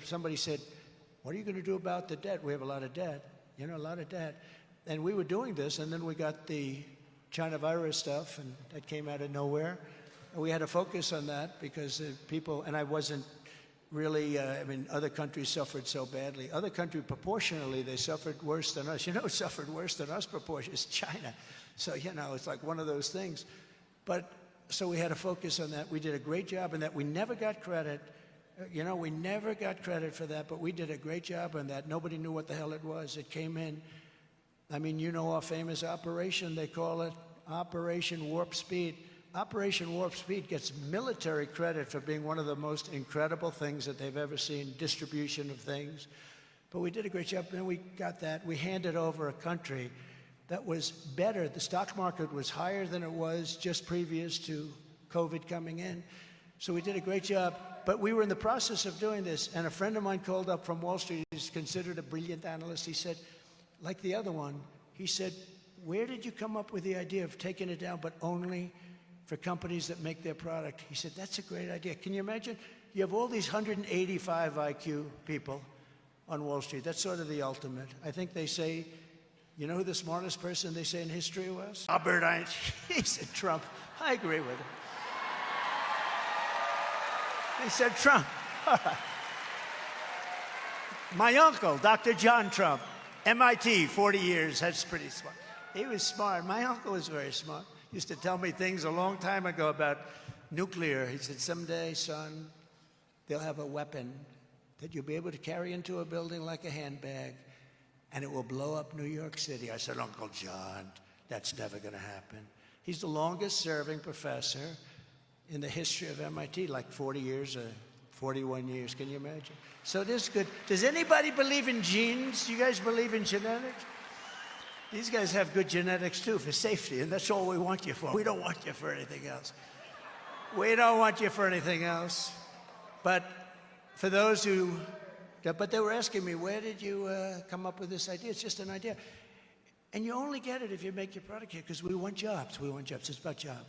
Somebody said, what are you going to do about the debt? We have a lot of debt, a lot of debt. And we were doing this, and then we got the China virus stuff, and that came out of nowhere. And we had to focus on that because people, and I wasn't really, other countries suffered so badly. Other countries, proportionally, they suffered worse than us. Who suffered worse than us proportionally? It's China. So, it's like one of those things. So we had to focus on that. We did a great job in that. We never got credit. We never got credit for that, but we did a great job on that. Nobody knew what the hell it was. It came in. Our famous operation, they call it Operation Warp Speed. Operation Warp Speed gets military credit for being one of the most incredible things that they've ever seen, distribution of things. But we did a great job, and we got that. We handed over a country that was better. The stock market was higher than it was just previous to COVID coming in. So we did a great job. But we were in the process of doing this, and a friend of mine called up from Wall Street. He's considered a brilliant analyst. He said, like the other one, he said, where did you come up with the idea of taking it down, but only for companies that make their product? He said, that's a great idea. Can you imagine? You have all these 185 IQ people on Wall Street. That's sort of the ultimate. I think they say, you know who the smartest person they say in history was? Albert Einstein. He said Trump. I agree with him. He said Trump. My uncle, Dr. John Trump, MIT, 40 years. That's pretty smart. He was smart. My uncle was very smart. He used to tell me things a long time ago about nuclear. He said, someday, son, they'll have a weapon that you'll be able to carry into a building like a handbag, and it will blow up New York City. I said, Uncle John, that's never going to happen. He's the longest-serving professor in the history of MIT, like 40 years or 41 years. Can you imagine? So this is good. Does anybody believe in genes? You guys believe in genetics? These guys have good genetics, too, for safety, and that's all we want you for. We don't want you for anything else. We don't want you for anything else. But for those who... But they were asking me, where did you come up with this idea? It's just an idea. And you only get it if you make your product here, because we want jobs. We want jobs. It's about jobs.